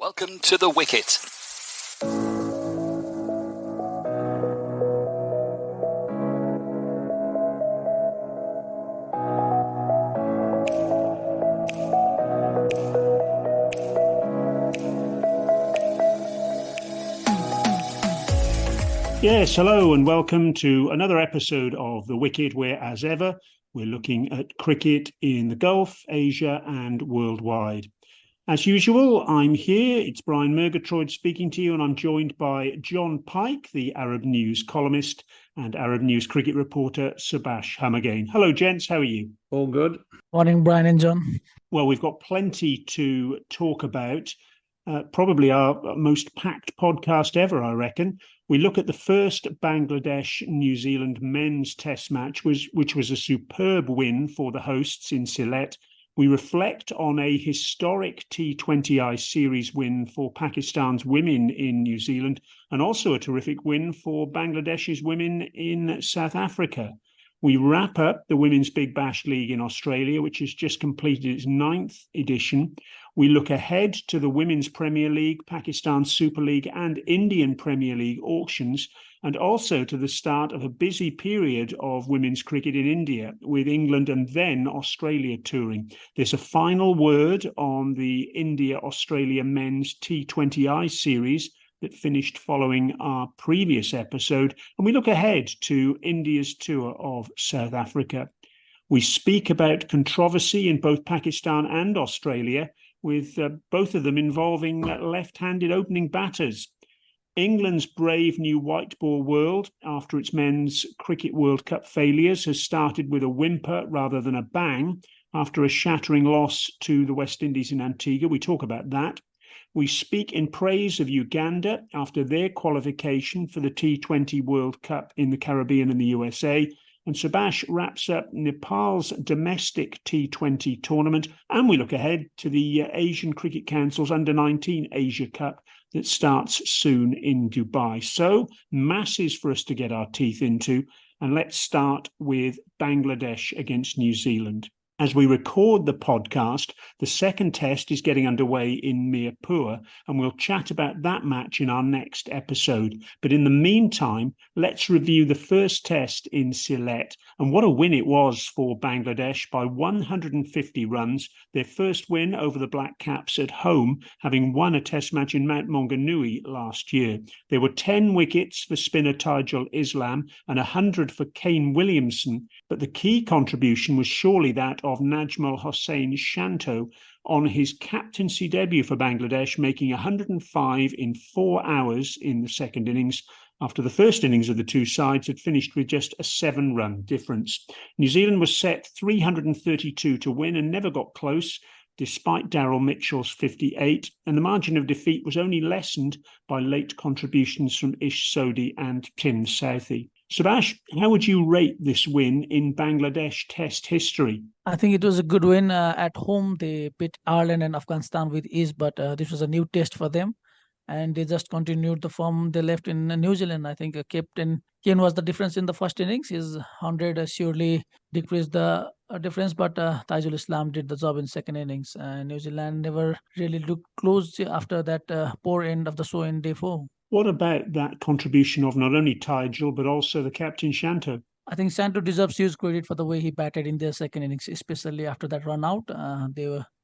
Welcome to the Wicket. Yes, hello and welcome to another episode of The Wicket, where, as ever, we're looking at cricket in the Gulf, Asia and worldwide. As usual, I'm here. It's Brian Murgatroyd speaking to you, and I'm joined by John Pike, the Arab News columnist, and Arab News cricket reporter, Subas Humagain. Hello, gents. How are you? All good. Morning, Brian and John. Well, we've got plenty to talk about. Probably our most packed podcast ever, I reckon. We look at the first Bangladesh-New Zealand men's test match, which was a superb win for the hosts in Sylhet. We reflect on a historic T20I Series win for Pakistan's women in New Zealand, and also a terrific win for Bangladesh's women in South Africa. We wrap up the Women's Big Bash League in Australia, which has just completed its 9th edition. We look ahead to the Women's Premier League, Pakistan Super League and Indian Premier League auctions, and also to the start of a busy period of women's cricket in India, with England and then Australia touring. There's a final word on the India-Australia men's T20I Series that finished following our previous episode, and we look ahead to India's tour of South Africa. We speak about controversy in both Pakistan and Australia, with both of them involving left-handed opening batters. England's brave new white ball world, after its men's Cricket World Cup failures, has started with a whimper rather than a bang after a shattering loss to the West Indies in Antigua. We talk about that. We speak in praise of Uganda after their qualification for the T20 World Cup in the Caribbean and the USA. And Subas wraps up Nepal's domestic T20 tournament. And we look ahead to the Asian Cricket Council's Under-19 Asia Cup that starts soon in Dubai. So, masses for us to get our teeth into. And let's start with Bangladesh against New Zealand. As we record the podcast, the second test is getting underway in Mirpur, and we'll chat about that match in our next episode. But in the meantime, let's review the first test in Sylhet, and what a win it was for Bangladesh by 150 runs, their first win over the Black Caps at home, having won a test match in Mount Maunganui last year. There were 10 wickets for spinner Taijul Islam and 100 for Kane Williamson, but the key contribution was surely that of Najmal Hossain Shanto on his captaincy debut for Bangladesh, making 105 in 4 hours in the second innings, after the first innings of the two sides had finished with just a 7-run difference. New Zealand was set 332 to win and never got close, despite Daryl Mitchell's 58, and the margin of defeat was only lessened by late contributions from Ish Sodhi and Tim Southee. Subas, how would you rate this win in Bangladesh Test history? I think it was a good win. At home, they beat Ireland and Afghanistan with ease, but this was a new test for them. And they just continued the form they left in New Zealand. I think Captain Kane was the difference in the first innings. His 100 surely decreased the difference, but Taijul Islam did the job in second innings. New Zealand never really looked close after that poor end of the show in day 4. What about that contribution of not only Taijul, but also the captain Shanto? I think Shanto deserves huge credit for the way he batted in their second innings, especially after that run out.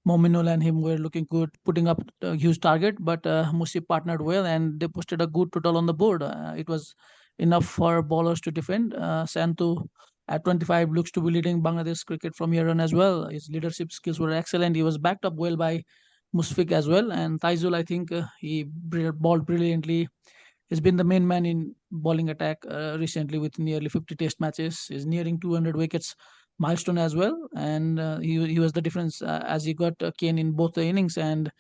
Mominul and him were looking good, putting up a huge target, but Musib partnered well and they posted a good total on the board. It was enough for bowlers to defend. Shanto at 25 looks to be leading Bangladesh cricket from here on as well. His leadership skills were excellent. He was backed up well by Musfiq as well. And Taijul, I think he bowled brilliantly. He's been the main man in bowling attack recently with nearly 50 test matches. He's nearing 200 wickets milestone as well. And he was the difference as he got Kane in both the innings. And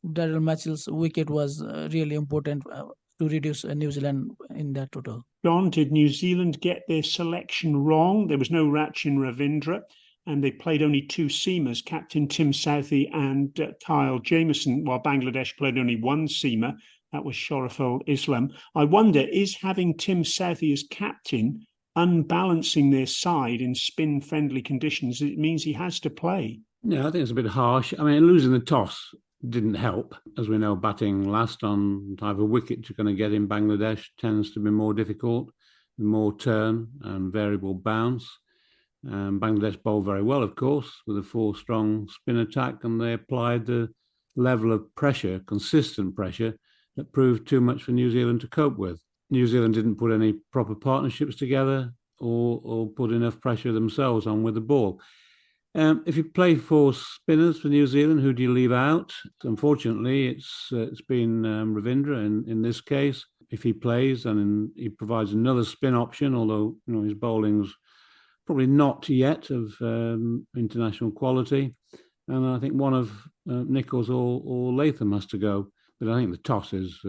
Daryl Mitchell's wicket was really important to reduce New Zealand in that total. John, did New Zealand get their selection wrong? There was no Rachin Ravindra, and they played only 2 seamers, Captain Tim Southee and Kyle Jamieson, while Bangladesh played only 1 seamer. That was Shariful Islam. I wonder, is having Tim Southee as captain unbalancing their side in spin-friendly conditions? It means he has to play. Yeah, I think it's a bit harsh. I mean, losing the toss didn't help. As we know, batting last on the type of wicket you're going to get in Bangladesh tends to be more difficult, more turn and variable bounce. Bangladesh bowled very well, of course, with a 4-strong spin attack, and they applied the level of pressure, consistent pressure, that proved too much for New Zealand to cope with. New Zealand didn't put any proper partnerships together or put enough pressure themselves on with the ball. If you play 4 spinners for New Zealand, who do you leave out? Unfortunately, it's been Ravindra in this case. If he plays, and he provides another spin option, although his bowling's probably not yet of international quality. And I think one of Nicholls or Latham has to go. But I think the toss is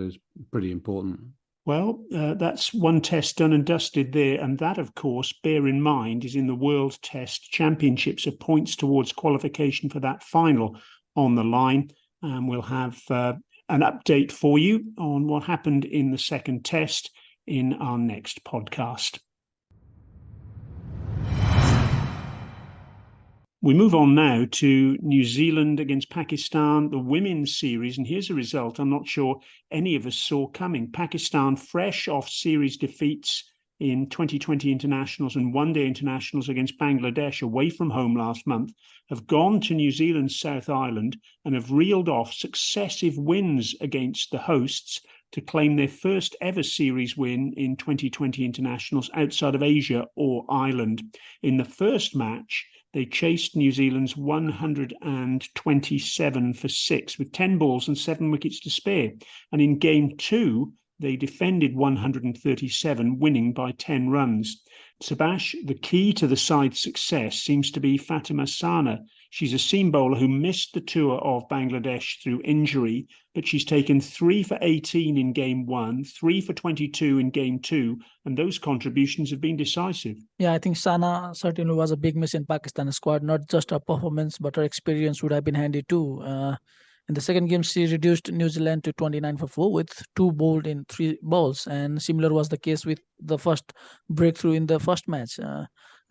pretty important. Well, that's one test done and dusted there. And that, of course, bear in mind, is in the World Test Championships, so points towards qualification for that final on the line. And we'll have an update for you on what happened in the second test in our next podcast. We move on now to New Zealand against Pakistan, the women's series. And here's a result I'm not sure any of us saw coming. Pakistan, fresh off series defeats in 2020 internationals and one-day internationals against Bangladesh away from home last month, have gone to New Zealand's South Island and have reeled off successive wins against the hosts to claim their first ever series win in 2020 internationals outside of Asia or Ireland. In the first match, they chased New Zealand's 127 for 6 with 10 balls and 7 wickets to spare. And in game 2, they defended 137, winning by 10 runs. Subas, the key to the side's success seems to be Fatima Sana. She's a seam bowler who missed the tour of Bangladesh through injury, but she's taken 3 for 18 in game 1, 3 for 22 in game 2, and those contributions have been decisive. Yeah, I think Sana certainly was a big miss in Pakistan squad. Not just her performance, but her experience would have been handy too. In the second game, she reduced New Zealand to 29 for 4 with 2 bowled in 3 balls. And similar was the case with the first breakthrough in the first match. I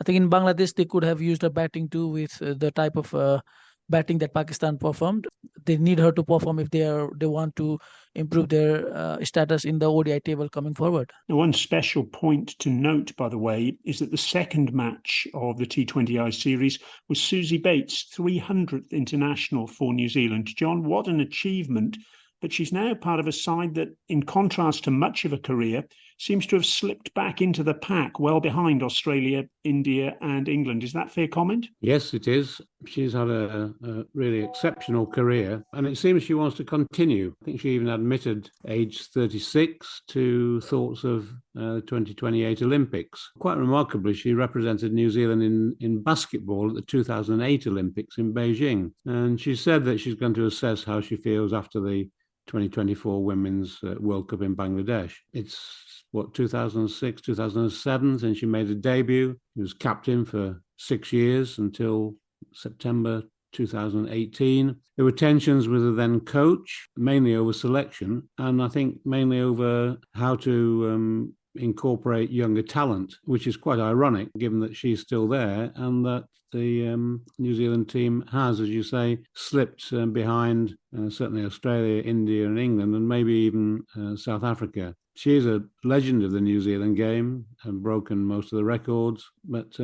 think in Bangladesh, they could have used her batting too with the type of batting that Pakistan performed. They need her to perform if they want to improve their status in the ODI table coming forward. Now, one special point to note, by the way, is that the second match of the T20I Series was Susie Bates' 300th international for New Zealand. John, what an achievement. But she's now part of a side that, in contrast to much of her career, seems to have slipped back into the pack, well behind Australia, India and England. Is that fair comment? Yes, it is. She's had a really exceptional career, and it seems she wants to continue. I think she even admitted, age 36, to thoughts of the 2028 Olympics. Quite remarkably, she represented New Zealand in basketball at the 2008 Olympics in Beijing. And she said that she's going to assess how she feels after the 2024 Women's World Cup in Bangladesh. It's 2006, 2007 since she made a debut. She was captain for 6 years until September 2018. There were tensions with the then coach, mainly over selection, and I think mainly over how to incorporate younger talent, which is quite ironic given that she's still there and that the New Zealand team has, as you say, slipped behind certainly Australia, India and England, and maybe even South Africa. She is a legend of the New Zealand game and broken most of the records, but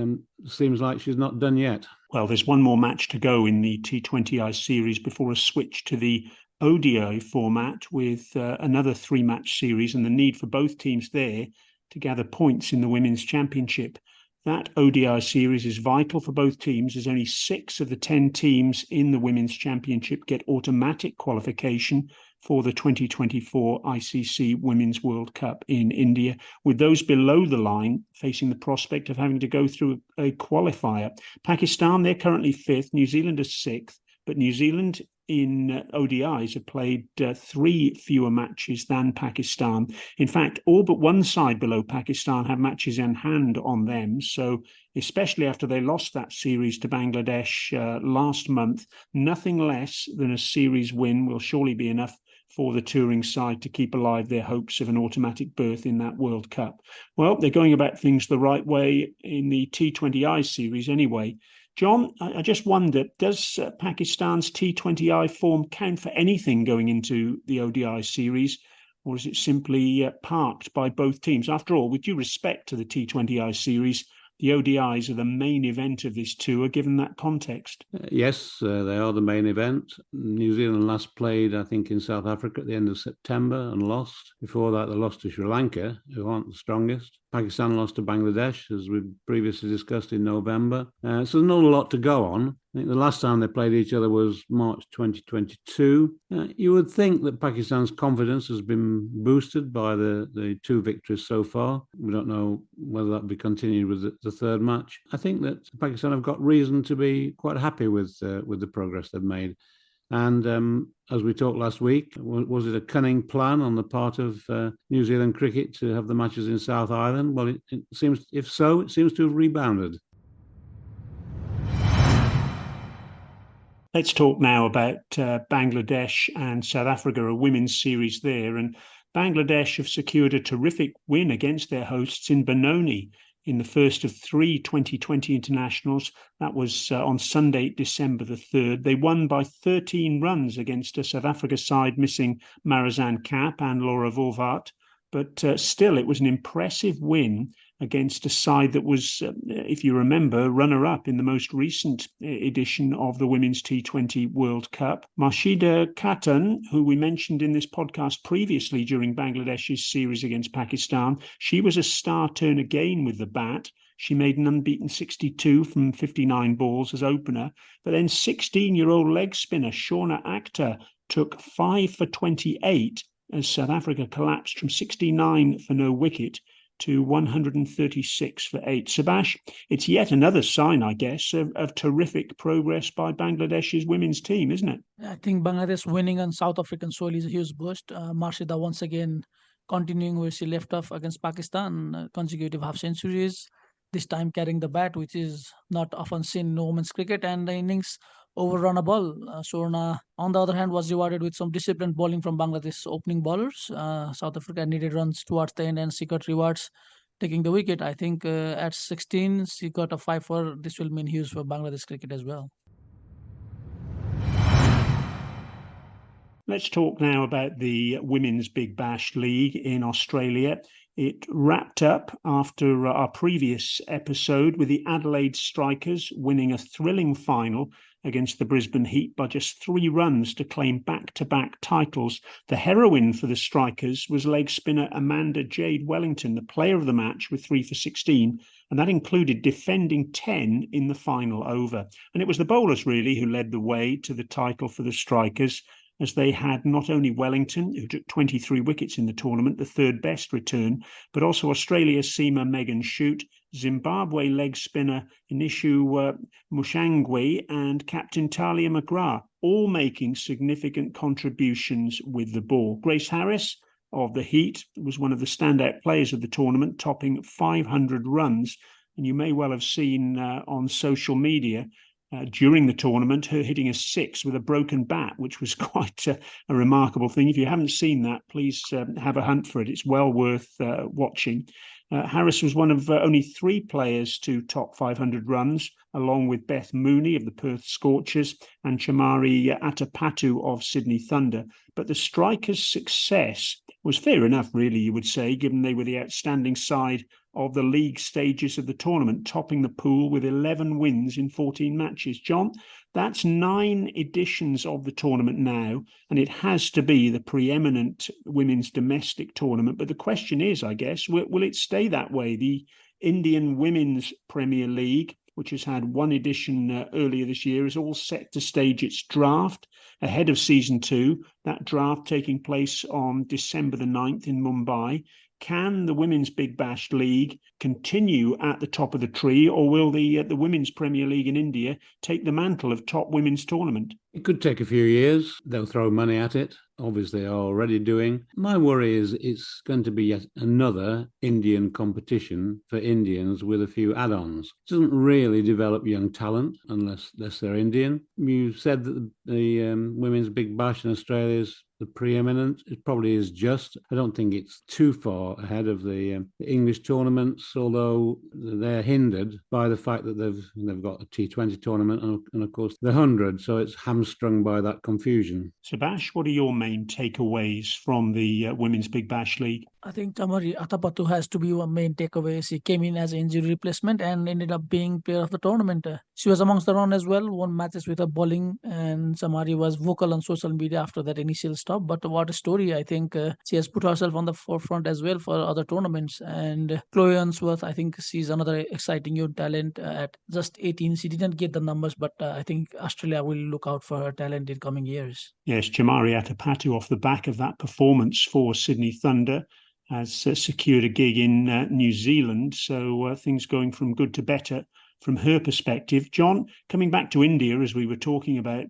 seems like she's not done yet. Well, there's one more match to go in the T20I Series before a switch to the ODI format with another 3-match series and the need for both teams there to gather points in the Women's Championship. That ODI series is vital for both teams, as only 6 of the 10 teams in the Women's Championship get automatic qualification for the 2024 ICC Women's World Cup in India, with those below the line facing the prospect of having to go through a qualifier. Pakistan, they're currently 5th, New Zealand is 6th, but New Zealand in ODIs have played 3 fewer matches than Pakistan. In fact, all but one side below Pakistan have matches in hand on them. So especially after they lost that series to Bangladesh last month, nothing less than a series win will surely be enough for the touring side to keep alive their hopes of an automatic berth in that World Cup. Well, they're going about things the right way in the T20I series anyway. John, I just wonder, does Pakistan's T20I form count for anything going into the ODI series, or is it simply parked by both teams? After all, with due respect to the T20I series, the ODIs are the main event of this tour, given that context. Yes, they are the main event. New Zealand last played, I think, in South Africa at the end of September and lost. Before that, they lost to Sri Lanka, who aren't the strongest. Pakistan lost to Bangladesh, as we previously discussed, in November. So there's not a lot to go on. I think the last time they played each other was March 2022. You would think that Pakistan's confidence has been boosted by the two victories so far. We don't know whether that will be continued with the third match. I think that Pakistan have got reason to be quite happy with the progress they've made. And as we talked last week, was it a cunning plan on the part of New Zealand cricket to have the matches in South Island? Well, it seems, if so, it seems to have rebounded. Let's talk now about Bangladesh and South Africa, a women's series there. And Bangladesh have secured a terrific win against their hosts in Benoni in the first of three 2020 internationals. That was on Sunday, December the 3rd. They won by 13 runs against a South Africa side missing Marizanne Kapp and Laura Vorwart. But still, it was an impressive win against a side that was, if you remember, runner-up in the most recent edition of the Women's T20 World Cup. Marshida Khatun, who we mentioned in this podcast previously during Bangladesh's series against Pakistan, she was a star turn again with the bat. She made an unbeaten 62 from 59 balls as opener. But then 16-year-old leg spinner Shauna Akhtar took 5 for 28 as South Africa collapsed from 69 for no wicket to 136 for 8. Subas, it's yet another sign, I guess, of terrific progress by Bangladesh's women's team, isn't it? I think Bangladesh winning on South African soil is a huge boost. Marshida once again continuing where she left off against Pakistan, consecutive half centuries, this time carrying the bat, which is not often seen in women's cricket, and the innings overrun a ball. Sorna, on the other hand, was rewarded with some disciplined bowling from Bangladesh opening bowlers. South Africa needed runs towards the end, and she got rewards taking the wicket. I think at 16, she got a 5 for. This will mean huge for Bangladesh cricket as well. Let's talk now about the Women's Big Bash League in Australia. It wrapped up after our previous episode with the Adelaide Strikers winning a thrilling final against the Brisbane Heat by just 3 runs to claim back-to-back titles. The heroine for the Strikers was leg spinner Amanda Jade Wellington, the player of the match with 3 for 16, and that included defending 10 in the final over. And it was the bowlers really who led the way to the title for the Strikers, as they had not only Wellington, who took 23 wickets in the tournament, the third best return, but also Australia's seamer Megan Shute, Zimbabwe leg spinner Inishu Mushangwe, and captain Talia McGrath, all making significant contributions with the ball. Grace Harris of the Heat was one of the standout players of the tournament, topping 500 runs. And you may well have seen on social media during the tournament, her hitting a 6 with a broken bat, which was quite a remarkable thing. If you haven't seen that, please have a hunt for it. It's well worth watching. Harris was one of only 3 players to top 500 runs, along with Beth Mooney of the Perth Scorchers and Chamari Atapatu of Sydney Thunder. But the Strikers' success was fair enough, really, you would say, given they were the outstanding side of the league stages of the tournament, topping the pool with 11 wins in 14 matches. John, that's 9 editions of the tournament now, and it has to be the preeminent women's domestic tournament. But the question is, I guess, will it stay that way? The Indian Women's Premier League, which has had 1 edition earlier this year, is all set to stage its draft ahead of season 2, that draft taking place on December the 9th in Mumbai. Can the Women's Big Bash League continue at the top of the tree, or will the Women's Premier League in India take the mantle of top women's tournament? It could take a few years. They'll throw money at it. Obviously, they are already doing. My worry is it's going to be yet another Indian competition for Indians with a few add-ons. It doesn't really develop young talent unless they're Indian. You said that the Women's Big Bash in Australia is the preeminent. It probably is just. I don't think it's too far ahead of the English tournaments, although they're hindered by the fact that they've got a T20 tournament and of course the 100, so it's hamstrung by that confusion. Subas, what are your main takeaways from the Women's Big Bash League? I think Tamari Atapattu has to be one main takeaway. She came in as an injury replacement and ended up being player of the tournament. She was amongst the run as well, won matches with her bowling, and Samari was vocal on social media after that initial stop. But what a story. I think she has put herself on the forefront as well for other tournaments. And Chloe Unsworth, I think she's another exciting young talent at just 18. She didn't get the numbers, but I think Australia will look out for her talent in coming years. Yes, Chamari Atapattu, off the back of that performance for Sydney Thunder, has secured a gig in New Zealand. So things going from good to better from her perspective. John, coming back to India, as we were talking about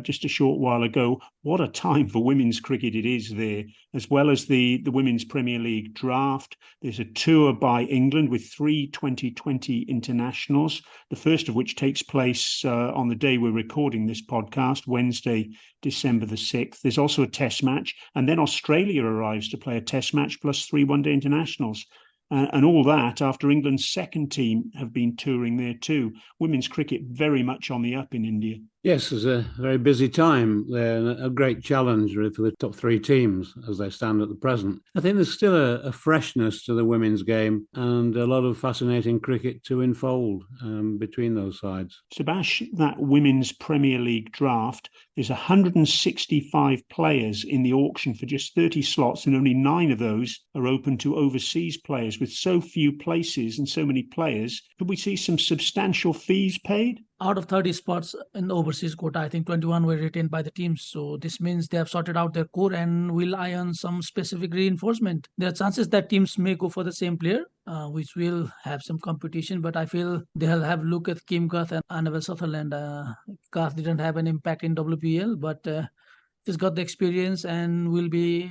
just a short while ago, what a time for women's cricket it is there, as well as the Women's Premier League draft. There's a tour by England with 3 2020 internationals, the first of which takes place on the day we're recording this podcast, Wednesday, December the 6th. There's also a test match, and then Australia arrives to play a test match plus 3 one-day internationals. And all that after England's second team have been touring there too. Women's cricket very much on the up in India. Yes, it's a very busy time. They're a great challenge really for the top 3 teams as they stand at the present. I think there's still a freshness to the women's game and a lot of fascinating cricket to unfold between those sides. Subas, that Women's Premier League draft, there's 165 players in the auction for just 30 slots, and only 9 of those are open to overseas players. With so few places and so many players, could we see some substantial fees paid? Out of 30 spots in the overseas quota, I think 21 were retained by the teams. So this means they have sorted out their core and will eye on some specific reinforcement. There are chances that teams may go for the same player, which will have some competition. But I feel they'll have a look at Kim Garth and Annabelle Sutherland. Garth didn't have an impact in WPL, but he's got the experience and will be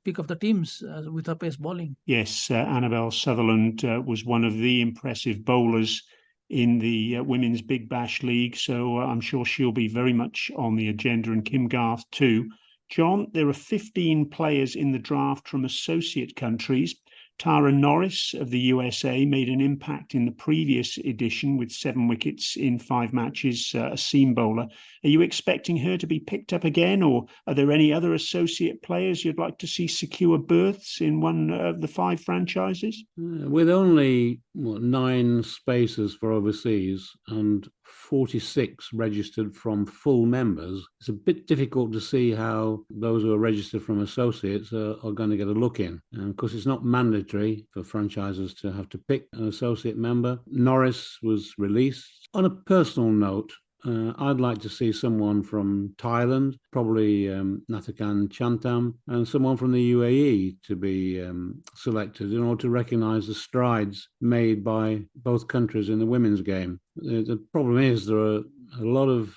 pick of the teams with her pace bowling. Yes, Annabelle Sutherland was one of the impressive bowlers in the Women's Big Bash League, so I'm sure she'll be very much on the agenda, and Kim Garth too. John, there are 15 players in the draft from associate countries. Tara Norris of the USA made an impact in the previous edition with 7 wickets in 5 matches, a seam bowler. Are you expecting her to be picked up again, or are there any other associate players you'd like to see secure berths in one of the 5 franchises? With only 9 spaces for overseas and 46 registered from full members, it's a bit difficult to see how those who are registered from associates are going to get a look in. Because it's not mandatory for franchises to have to pick an associate member. Norris was released. On a personal note, I'd like to see someone from Thailand, probably Nathakan Chantam, and someone from the UAE to be selected in order to recognise the strides made by both countries in the women's game. The problem is there are a lot of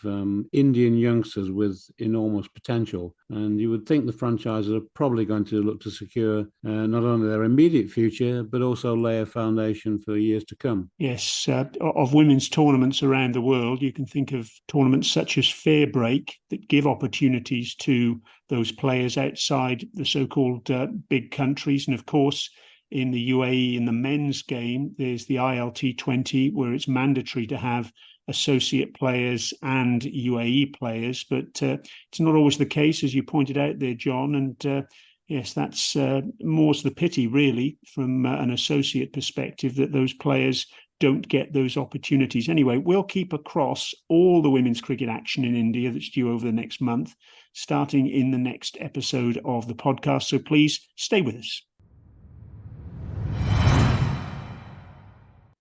Indian youngsters with enormous potential, and you would think the franchises are probably going to look to secure not only their immediate future, but also lay a foundation for years to come. Yes, of women's tournaments around the world, you can think of tournaments such as Fair Break that give opportunities to those players outside the so-called big countries. And of course, in the UAE, in the men's game, there's the ILT20, where it's mandatory to have associate players and UAE players, but it's not always the case, as you pointed out there, John. And yes, that's more's the pity, really, from an associate perspective, that those players don't get those opportunities. Anyway, we'll keep across all the women's cricket action in India that's due over the next month, starting in the next episode of the podcast. So please stay with us.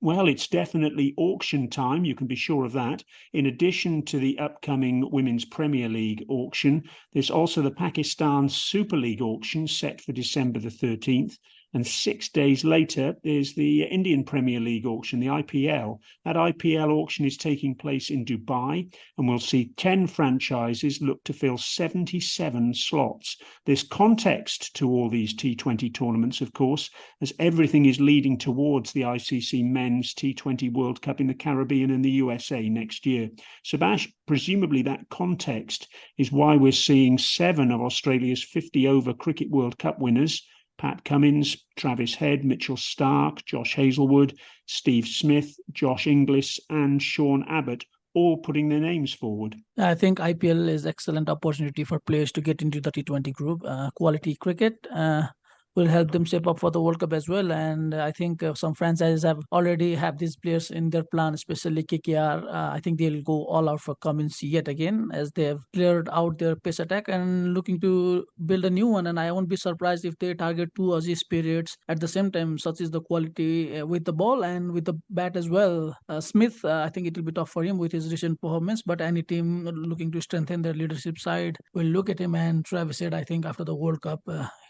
Well, it's definitely auction time, you can be sure of that. In addition to the upcoming Women's Premier League auction, there's also the Pakistan Super League auction set for December the 13th. And 6 days later, there's the Indian Premier League auction, the IPL. That IPL auction is taking place in Dubai, and we'll see 10 franchises look to fill 77 slots. There's context to all these T20 tournaments, of course, as everything is leading towards the ICC Men's T20 World Cup in the Caribbean and the USA next year. Subas, presumably that context is why we're seeing 7 of Australia's 50-over Cricket World Cup winners, Pat Cummins, Travis Head, Mitchell Starc, Josh Hazlewood, Steve Smith, Josh Inglis and Sean Abbott, all putting their names forward. I think IPL is excellent opportunity for players to get into the T20 group. Quality cricket will help them shape up for the World Cup as well. And I think some franchises have already have these players in their plan, especially KKR. I think they'll go all out for Cummins yet again, as they have cleared out their pace attack and looking to build a new one. And I won't be surprised if they target 2 Aussie spirits at the same time. Such is the quality with the ball and with the bat as well. Smith, I think it will be tough for him with his recent performance, but any team looking to strengthen their leadership side will look at him. And Travis said, I think after the World Cup,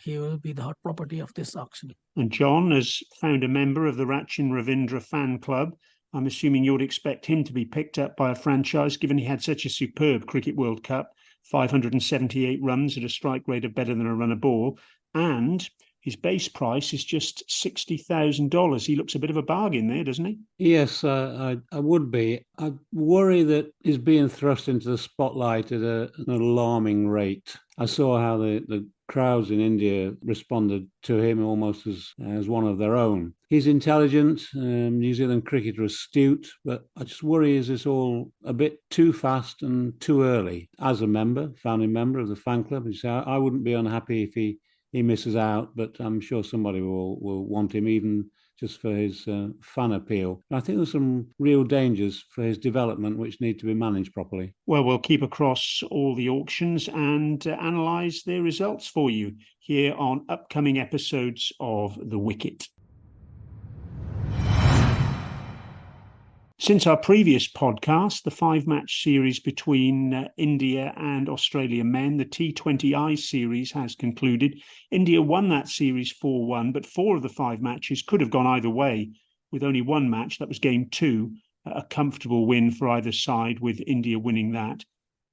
he will be the hot property of this auction. And John has found a member of the Rachin Ravindra fan club. I'm assuming you'd expect him to be picked up by a franchise, given he had such a superb Cricket World Cup, 578 runs at a strike rate of better than a run a ball, and his base price is just $60,000. He looks a bit of a bargain there, doesn't he? Yes, I would be. I worry that he's being thrust into the spotlight at an alarming rate. I saw how the crowds in India responded to him almost as one of their own. He's intelligent, New Zealand cricketer astute, but I just worry, is this all a bit too fast and too early? As a founding member of the fan club, I wouldn't be unhappy if he misses out, but I'm sure somebody will want him, even just for his fan appeal. I think there's some real dangers for his development which need to be managed properly. Well, we'll keep across all the auctions and analyse their results for you here on upcoming episodes of The Wicket. Since our previous podcast, the 5-match series between India and Australia men, the T20I Series, has concluded. India won that series 4-1, but 4 of the 5 matches could have gone either way, with only one match, that was game 2, a comfortable win for either side, with India winning that.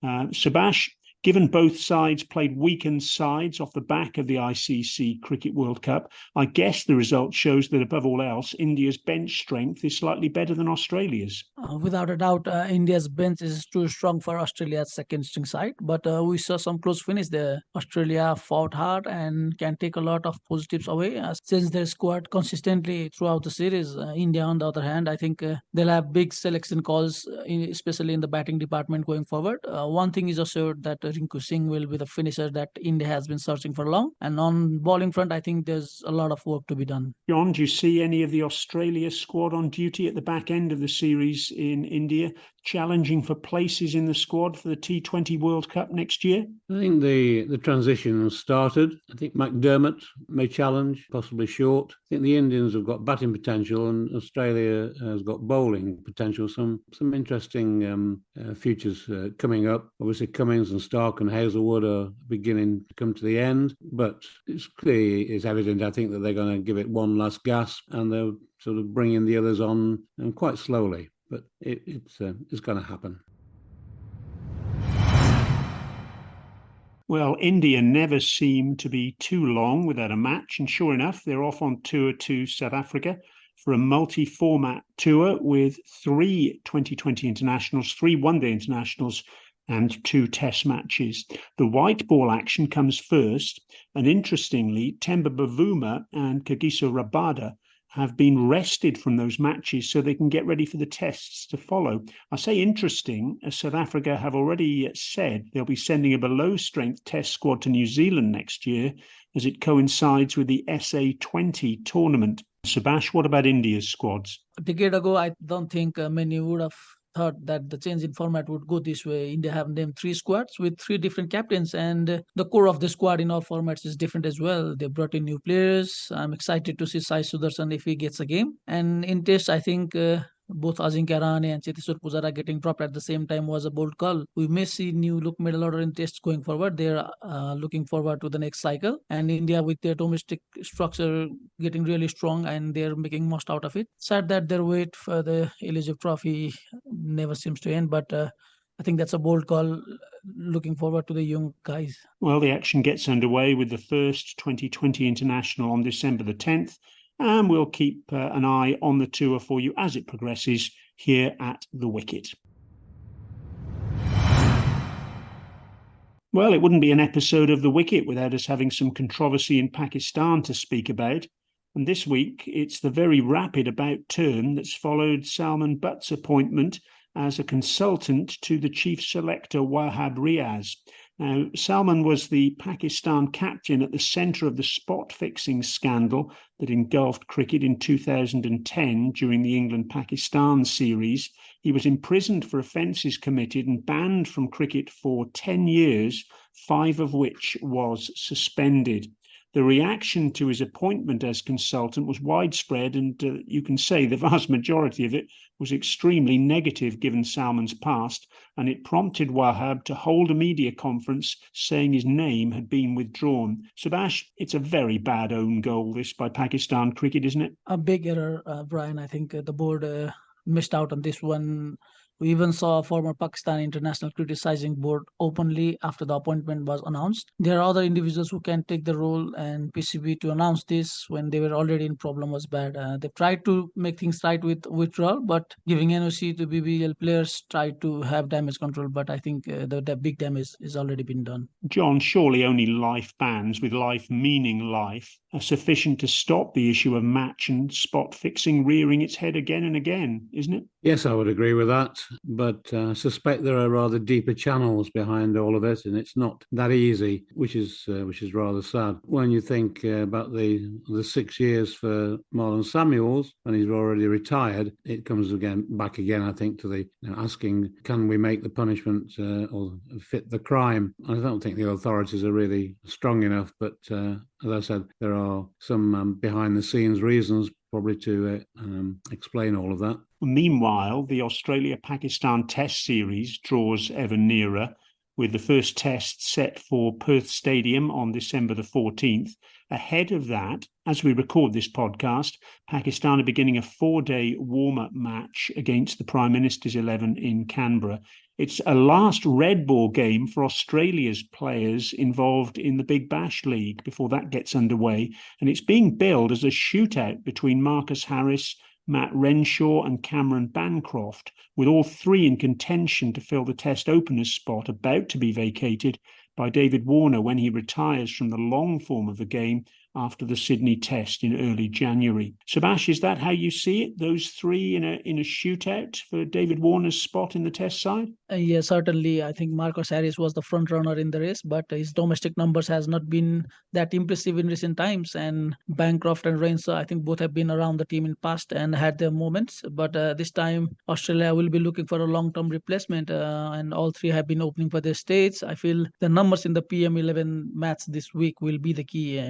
Subas, given both sides played weakened sides off the back of the ICC Cricket World Cup, I guess the result shows that above all else, India's bench strength is slightly better than Australia's. Without a doubt, India's bench is too strong for Australia's second string side, but we saw some close finish there. Australia fought hard and can take a lot of positives away since their squad consistently throughout the series. India, on the other hand, I think they'll have big selection calls, especially in the batting department going forward. One thing is assured that Rinku Singh will be the finisher that India has been searching for long. And on bowling front, I think there's a lot of work to be done. John, do you see any of the Australia squad on duty at the back end of the series in India challenging for places in the squad for the T20 World Cup next year? I think the transition has started. I think McDermott may challenge, possibly Short. I think the Indians have got batting potential and Australia has got bowling potential. Some interesting futures coming up. Obviously, Cummins and Starc and Hazlewood are beginning to come to the end, but it's evident, I think, that they're going to give it one last gasp and they'll sort of bring in the others on quite slowly. But it's going to happen. Well, India never seem to be too long without a match, and sure enough, they're off on tour to South Africa for a multi-format tour with 3 2020 internationals, 3 one-day internationals, and 2 test matches. The white ball action comes first, and interestingly, Temba Bavuma and Kagiso Rabada have been rested from those matches so they can get ready for the tests to follow. I say interesting, as South Africa have already said they'll be sending a below-strength test squad to New Zealand next year as it coincides with the SA20 tournament. Subas, what about India's squads? A decade ago, I don't think many would have thought that the change in format would go this way. India have named 3 squads with 3 different captains, and the core of the squad in all formats is different as well. They brought in new players. I'm excited to see Sai Sudarshan if he gets a game. And in test, I think both Ajinkya Rahane and Cheteshwar Pujara getting dropped at the same time was a bold call. We may see new look middle order in tests going forward. They're looking forward to the next cycle. And India, with their domestic structure getting really strong, and they're making most out of it. Sad that their wait for the Elijah Trophy never seems to end, but I think that's a bold call, looking forward to the young guys. Well, the action gets underway with the first 2020 International on December the 10th, and we'll keep an eye on the tour for you as it progresses here at the Wicket. Well, it wouldn't be an episode of the Wicket without us having some controversy in Pakistan to speak about. And this week, it's the very rapid about turn that's followed Salman Butt's appointment as a consultant to the chief selector Wahab Riaz. Now, Salman was the Pakistan captain at the centre of the spot-fixing scandal that engulfed cricket in 2010 during the England-Pakistan series. He was imprisoned for offences committed and banned from cricket for 10 years, 5 of which was suspended. The reaction to his appointment as consultant was widespread, and you can say the vast majority of it was extremely negative given Salman's past, and it prompted Wahab to hold a media conference saying his name had been withdrawn. Subas, it's a very bad own goal, this, by Pakistan cricket, isn't it? A big error, Brian. I think the board missed out on this one. We even saw a former Pakistan international criticizing board openly after the appointment was announced. There are other individuals who can take the role, and PCB to announce this when they were already in problem was bad. They tried to make things right with withdrawal, but giving NOC to BBL players tried to have damage control, but I think the big damage has already been done. John, surely only life bans, with life meaning life, are sufficient to stop the issue of match and spot fixing rearing its head again and again, isn't it? Yes, I would agree with that, but I suspect there are rather deeper channels behind all of it, and it's not that easy, which is rather sad. When you think about the 6 years for Marlon Samuels, and he's already retired, it comes back again, I think, to the asking, can we make the punishment or fit the crime? I don't think the authorities are really strong enough, but as I said, there are some behind-the-scenes reasons probably to explain all of that. Meanwhile, the Australia-Pakistan Test Series draws ever nearer, with the first test set for Perth Stadium on December the 14th. Ahead of that, as we record this podcast, Pakistan are beginning a 4-day warm-up match against the Prime Minister's 11 in Canberra. It's a last red ball game for Australia's players involved in the Big Bash League before that gets underway, and it's being billed as a shootout between Marcus Harris, Matt Renshaw and Cameron Bancroft, with all three in contention to fill the Test opener's spot about to be vacated by David Warner when he retires from the long form of the game after the Sydney Test in early January. Subas, is that how you see it? Those three in a shootout for David Warner's spot in the Test side? Yeah, certainly. I think Marcus Harris was the front runner in the race, but his domestic numbers has not been that impressive in recent times. And Bancroft and Renshaw, I think both have been around the team in past and had their moments. But this time, Australia will be looking for a long-term replacement, and all three have been opening for their states. I feel the numbers in the PM11 match this week will be the key.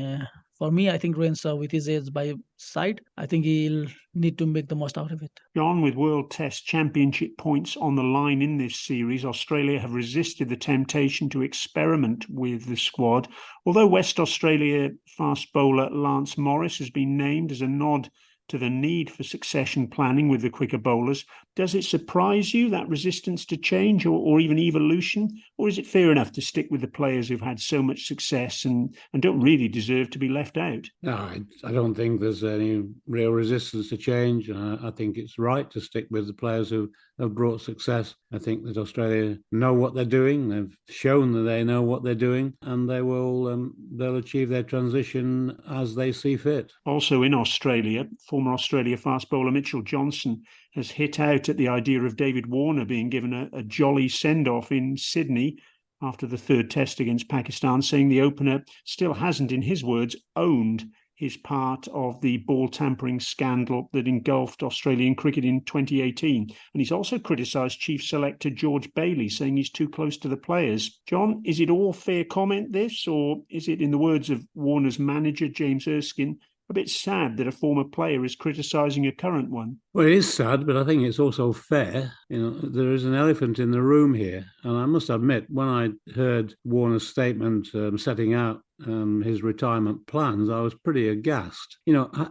For me, I think Renshaw, with his age by side, I think he'll need to make the most out of it. John, with World Test Championship points on the line in this series, Australia have resisted the temptation to experiment with the squad. Although West Australia fast bowler Lance Morris has been named as a nod to the need for succession planning with the quicker bowlers, does it surprise you, that resistance to change or even evolution? Or is it fair enough to stick with the players who've had so much success and don't really deserve to be left out? No, I don't think there's any real resistance to change. I think it's right to stick with the players who have brought success. I think that Australia know what they're doing. They've shown that they know what they're doing, and they'll achieve their transition as they see fit. Also in Australia, former Australia fast bowler Mitchell Johnson has hit out at the idea of David Warner being given a jolly send-off in Sydney after the third test against Pakistan, saying the opener still hasn't, in his words, owned his part of the ball tampering scandal that engulfed Australian cricket in 2018. And he's also criticised Chief Selector George Bailey, saying he's too close to the players. John, is it all fair comment, this, or is it, in the words of Warner's manager, James Erskine, a bit sad that a former player is criticising a current one? Well, it is sad, but I think it's also fair. There is an elephant in the room here. And I must admit, when I heard Warner's statement setting out his retirement plans, I was pretty aghast.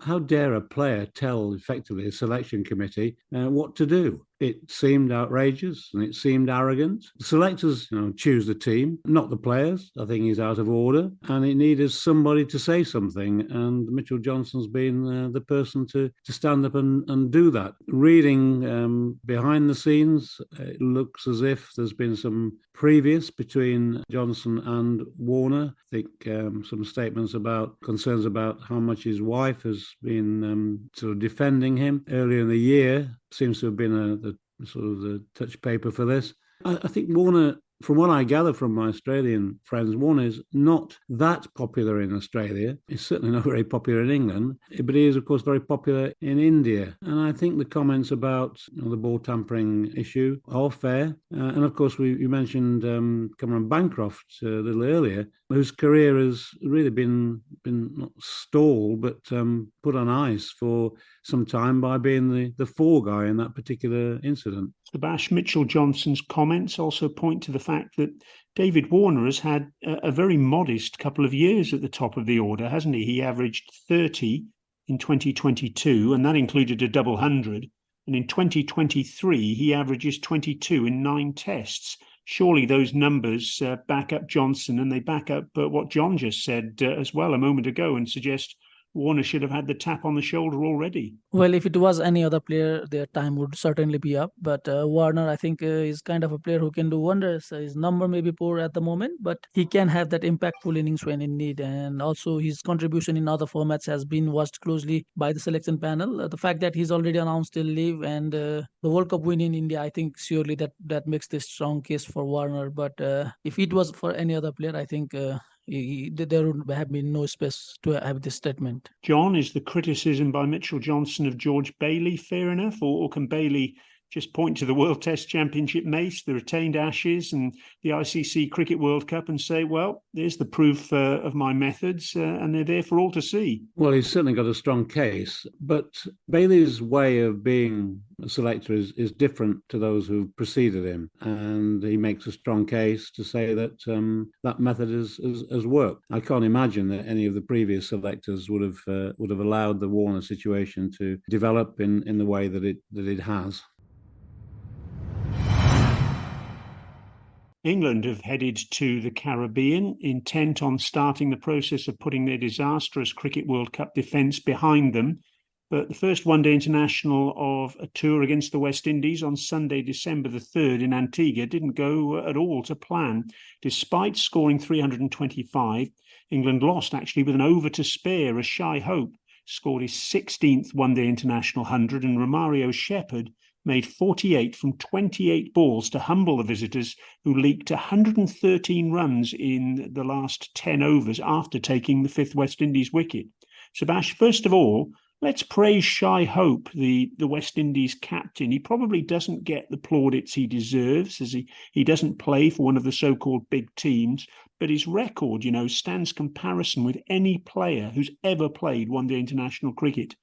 How dare a player tell effectively a selection committee what to do? It seemed outrageous and it seemed arrogant. The selectors, choose the team, not the players. I think he's out of order, and it needed somebody to say something. And Mitchell Johnson's been the person to stand up and do that. Reading behind the scenes, it looks as if there's been some previous between Johnson and Warner. I think some statements about concerns about how much his wife has been sort of defending him earlier in the year. Seems to have been the sort of the touch paper for this. I think Warner, from what I gather from my Australian friends, Warner is not that popular in Australia. He's certainly not very popular in England, but he is, of course, very popular in India. And I think the comments about the ball tampering issue are fair. And of course, you mentioned Cameron Bancroft a little earlier, whose career has really been not stalled, but put on ice for some time by being the fall guy in that particular incident. Subas, Mitchell Johnson's comments also point to the fact that David Warner has had a very modest couple of years at the top of the order, hasn't he? He averaged 30 in 2022, and that included a double hundred. And in 2023, he averages 22 in 9 tests. Surely those numbers back up Johnson, and they back up what John just said as well a moment ago, and suggest Warner should have had the tap on the shoulder already. Well, if it was any other player, their time would certainly be up. But Warner, I think, is kind of a player who can do wonders. His number may be poor at the moment, but he can have that impactful innings when in need. And also his contribution in other formats has been watched closely by the selection panel. The fact that he's already announced he'll leave and the World Cup win in India, I think surely that makes this strong case for Warner. But if it was for any other player, I think there would have been no space to have this statement. John, is the criticism by Mitchell Johnson of George Bailey fair enough, or can Bailey just point to the World Test Championship mace, the retained Ashes and the ICC Cricket World Cup and say, well, there's the proof of my methods and they're there for all to see? Well, he's certainly got a strong case, but Bailey's way of being a selector is different to those who preceded him. And he makes a strong case to say that that method has worked. I can't imagine that any of the previous selectors would have allowed the Warner situation to develop in the way that it has. England have headed to the Caribbean, intent on starting the process of putting their disastrous Cricket World Cup defence behind them. But the first one-day international of a tour against the West Indies on Sunday, December the 3rd in Antigua didn't go at all to plan. Despite scoring 325, England lost actually with an over to spare as Shai Hope scored his 16th one-day international 100 and Romario Shepherd made 48 from 28 balls to humble the visitors, who leaked 113 runs in the last 10 overs after taking the 5th West Indies wicket. Subas, first of all, let's praise Shai Hope, the West Indies captain. He probably doesn't get the plaudits he deserves, as he doesn't play for one of the so-called big teams, but his record, stands comparison with any player who's ever played one-day international cricket.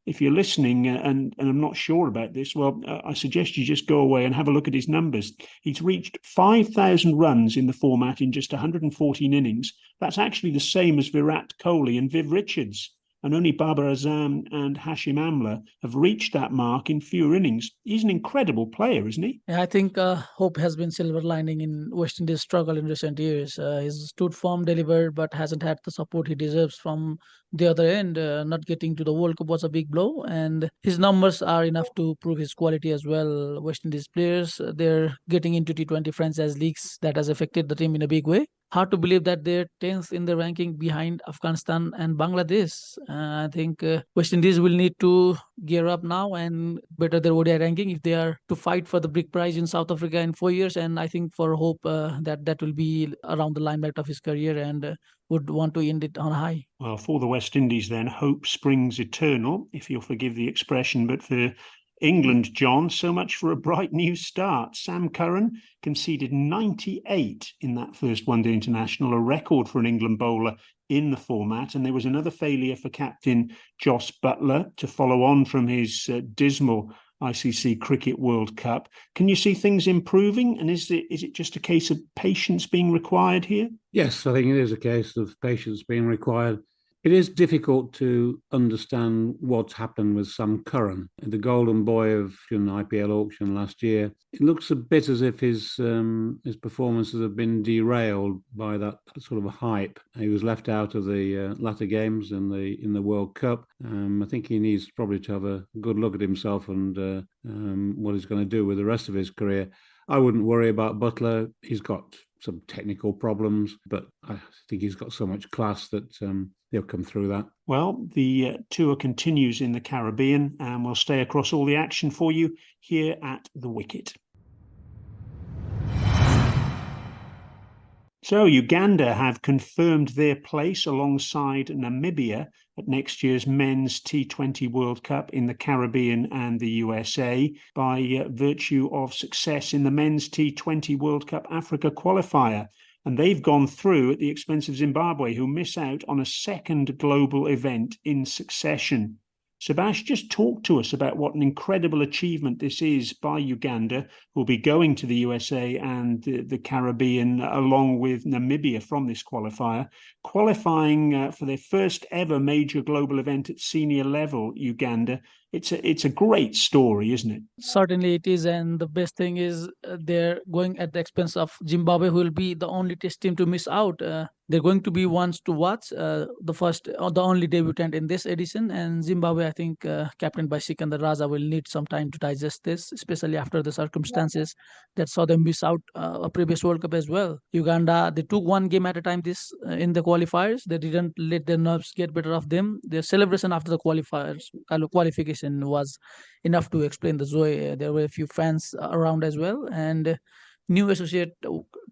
If you're listening and I'm not sure about this, well, I suggest you just go away and have a look at his numbers. He's reached 5,000 runs in the format in just 114 innings. That's actually the same as Virat Kohli and Viv Richards. And only Babar Azam and Hashim Amla have reached that mark in fewer innings. He's an incredible player, isn't he? Yeah, I think hope has been silver lining in West Indies' struggle in recent years. He's stood firm, delivered, but hasn't had the support he deserves from the other end. Not getting to the World Cup was a big blow, and his numbers are enough to prove his quality as well. West Indies players, they're getting into T20 franchise leagues. That has affected the team in a big way. Hard to believe that they're 10th in the ranking behind Afghanistan and Bangladesh. I think West Indies will need to gear up now and better their ODI ranking if they are to fight for the big prize in South Africa in 4 years. And I think for Hope that will be around the limelight of his career and would want to end it on high. Well, for the West Indies then, hope springs eternal, if you'll forgive the expression, but for England, John, so much for a bright new start. Sam Curran conceded 98 in that first one-day international, a record for an England bowler in the format. And there was another failure for captain Jos Buttler to follow on from his dismal ICC Cricket World Cup. Can you see things improving? And is it just a case of patience being required here? Yes, I think it is a case of patience being required. It is difficult to understand what's happened with Sam Curran, the golden boy of an IPL auction last year. It looks a bit as if his performances have been derailed by that sort of hype. He was left out of the latter games in the World Cup. I think he needs probably to have a good look at himself and what he's going to do with the rest of his career. I wouldn't worry about Buttler. He's got some technical problems, but I think he's got so much class that he'll come through that. Well, the tour continues in the Caribbean, and we'll stay across all the action for you here at the Wicket. So Uganda have confirmed their place alongside Namibia at next year's men's T20 World Cup in the Caribbean and the USA by virtue of success in the men's T20 World Cup Africa qualifier. And they've gone through at the expense of Zimbabwe, who miss out on a second global event in succession. Subas, just talk to us about what an incredible achievement this is by Uganda, who will be going to the USA and the Caribbean along with Namibia from this qualifier, qualifying for their first ever major global event at senior level, Uganda. It's a great story, isn't it? Certainly it is, and the best thing is they're going at the expense of Zimbabwe, who will be the only test team to miss out. They're going to be ones to watch, the only debutant in this edition, and Zimbabwe, I think, captained by Sikandar Raja, will need some time to digest this, especially after the circumstances that saw them miss out a previous World Cup as well. Uganda, they took one game at a time this in the qualifiers. They didn't let their nerves get better of them. Their celebration after the qualification was enough to explain the joy. There were a few fans around as well, and new associate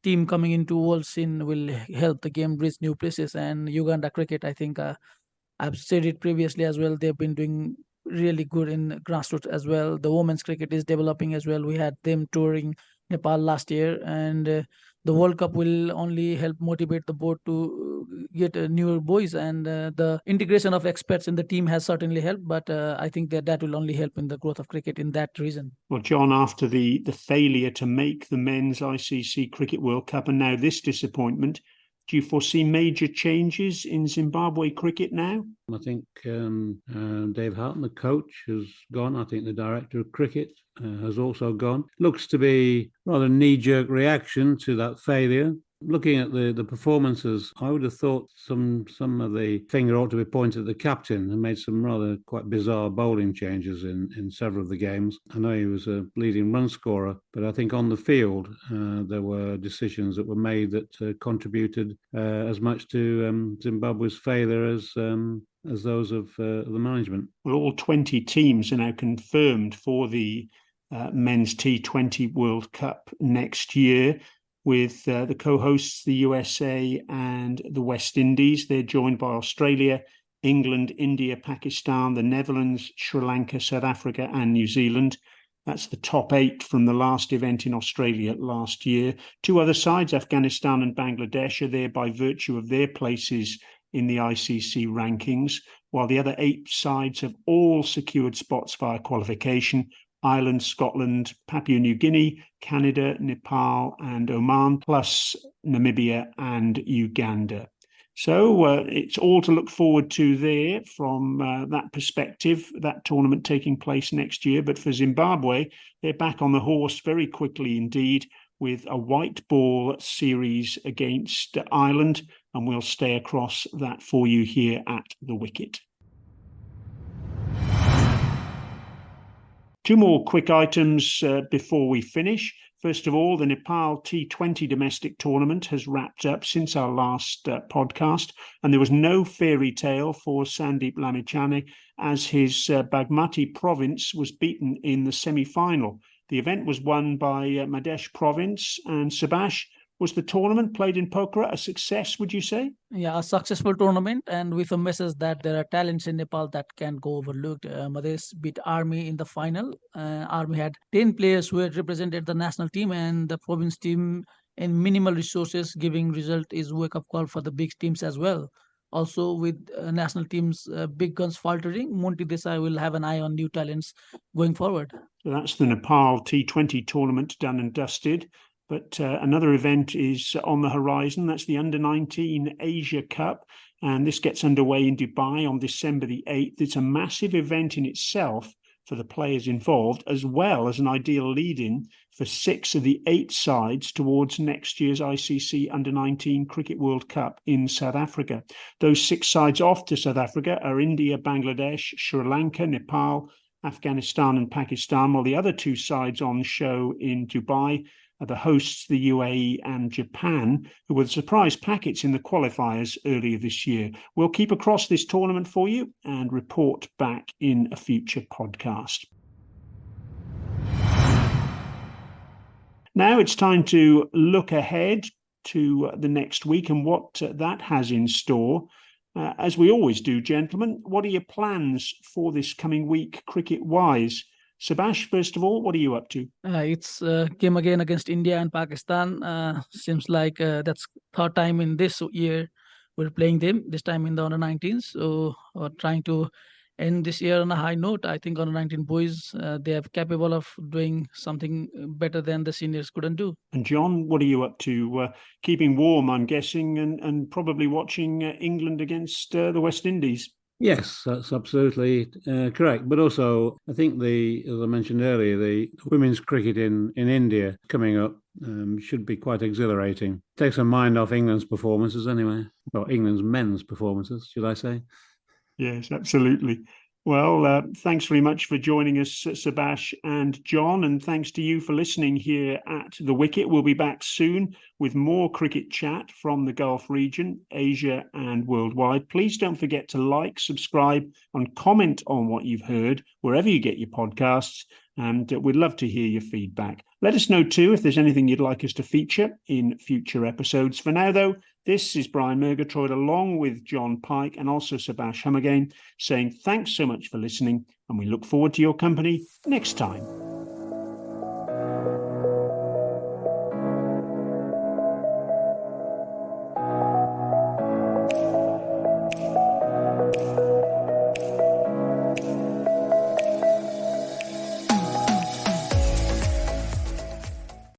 team coming into world scene will help the game reach new places. And Uganda cricket, I think I've said it previously as well, they've been doing really good in grassroots as well. The women's cricket is developing as well. We had them touring Nepal last year, and the World Cup will only help motivate the board to get newer boys, and the integration of experts in the team has certainly helped, but I think that will only help in the growth of cricket in that region. Well, John, after the failure to make the men's ICC Cricket World Cup and now this disappointment, do you foresee major changes in Zimbabwe cricket now? I think Dave Harton, the coach, has gone. I think the director of cricket has also gone. Looks to be rather a knee-jerk reaction to that failure. Looking at the performances, I would have thought some of the finger ought to be pointed at the captain and made some rather quite bizarre bowling changes in several of the games. I know he was a leading run scorer, but I think on the field there were decisions that were made that contributed as much to Zimbabwe's failure as those of the management. Well, all 20 teams are now confirmed for the men's T20 World Cup next year, with the co-hosts, the USA and the West Indies. They're joined by Australia, England, India, Pakistan, the Netherlands, Sri Lanka, South Africa and New Zealand. That's the top 8 from the last event in Australia last year. 2 other sides, Afghanistan and Bangladesh, are there by virtue of their places in the ICC rankings, while the other 8 sides have all secured spots via qualification: Ireland, Scotland, Papua New Guinea, Canada, Nepal and Oman, plus Namibia and Uganda. So it's all to look forward to there from that perspective, that tournament taking place next year. But for Zimbabwe, they're back on the horse very quickly indeed, with a white ball series against Ireland, and we'll stay across that for you here at the Wicket. 2 more quick items before we finish. First of all, the Nepal T20 domestic tournament has wrapped up since our last podcast, and there was no fairy tale for Sandeep Lamichhane as his Bagmati province was beaten in the semi-final. The event was won by Madhesh province, and Subas, was the tournament played in Pokhara a success, would you say? Yeah, a successful tournament, and with a message that there are talents in Nepal that can't go overlooked. Madhesh beat Army in the final. Army had 10 players who had represented the national team, and the province team in minimal resources giving result is wake-up call for the big teams as well. Also, with national teams, big guns faltering, Monty Desai will have an eye on new talents going forward. So that's the Nepal T20 tournament done and dusted. But another event is on the horizon. That's the Under-19 Asia Cup. And this gets underway in Dubai on December the 8th. It's a massive event in itself for the players involved, as well as an ideal lead-in for 6 of the 8 sides towards next year's ICC Under-19 Cricket World Cup in South Africa. Those 6 sides off to South Africa are India, Bangladesh, Sri Lanka, Nepal, Afghanistan and Pakistan, while the other 2 sides on show in Dubai are the hosts, the UAE and Japan, who were the surprise packets in the qualifiers earlier this year. We'll keep across this tournament for you and report back in a future podcast. Now it's time to look ahead to the next week and what that has in store. As we always do, gentlemen, what are your plans for this coming week cricket-wise? Subas, first of all, what are you up to? It's game again against India and Pakistan. Seems like that's third time in this year we're playing them, this time in the Under-19s. So trying to end this year on a high note. I think Under-19 boys, they are capable of doing something better than the seniors couldn't do. And John, what are you up to? Keeping warm, I'm guessing, and probably watching England against the West Indies. Yes, that's absolutely correct. But also, I think as I mentioned earlier, the women's cricket in India coming up should be quite exhilarating. Take some mind off England's performances anyway, or England's men's performances, should I say? Yes, absolutely. Well, thanks very much for joining us, Subas and John, and thanks to you for listening here at The Wicket. We'll be back soon with more cricket chat from the Gulf region, Asia and worldwide. Please don't forget to like, subscribe and comment on what you've heard wherever you get your podcasts, and we'd love to hear your feedback. Let us know too if there's anything you'd like us to feature in future episodes. For now, though, this is Brian Murgatroyd along with John Pike and also Subas Humagain saying thanks so much for listening, and we look forward to your company next time.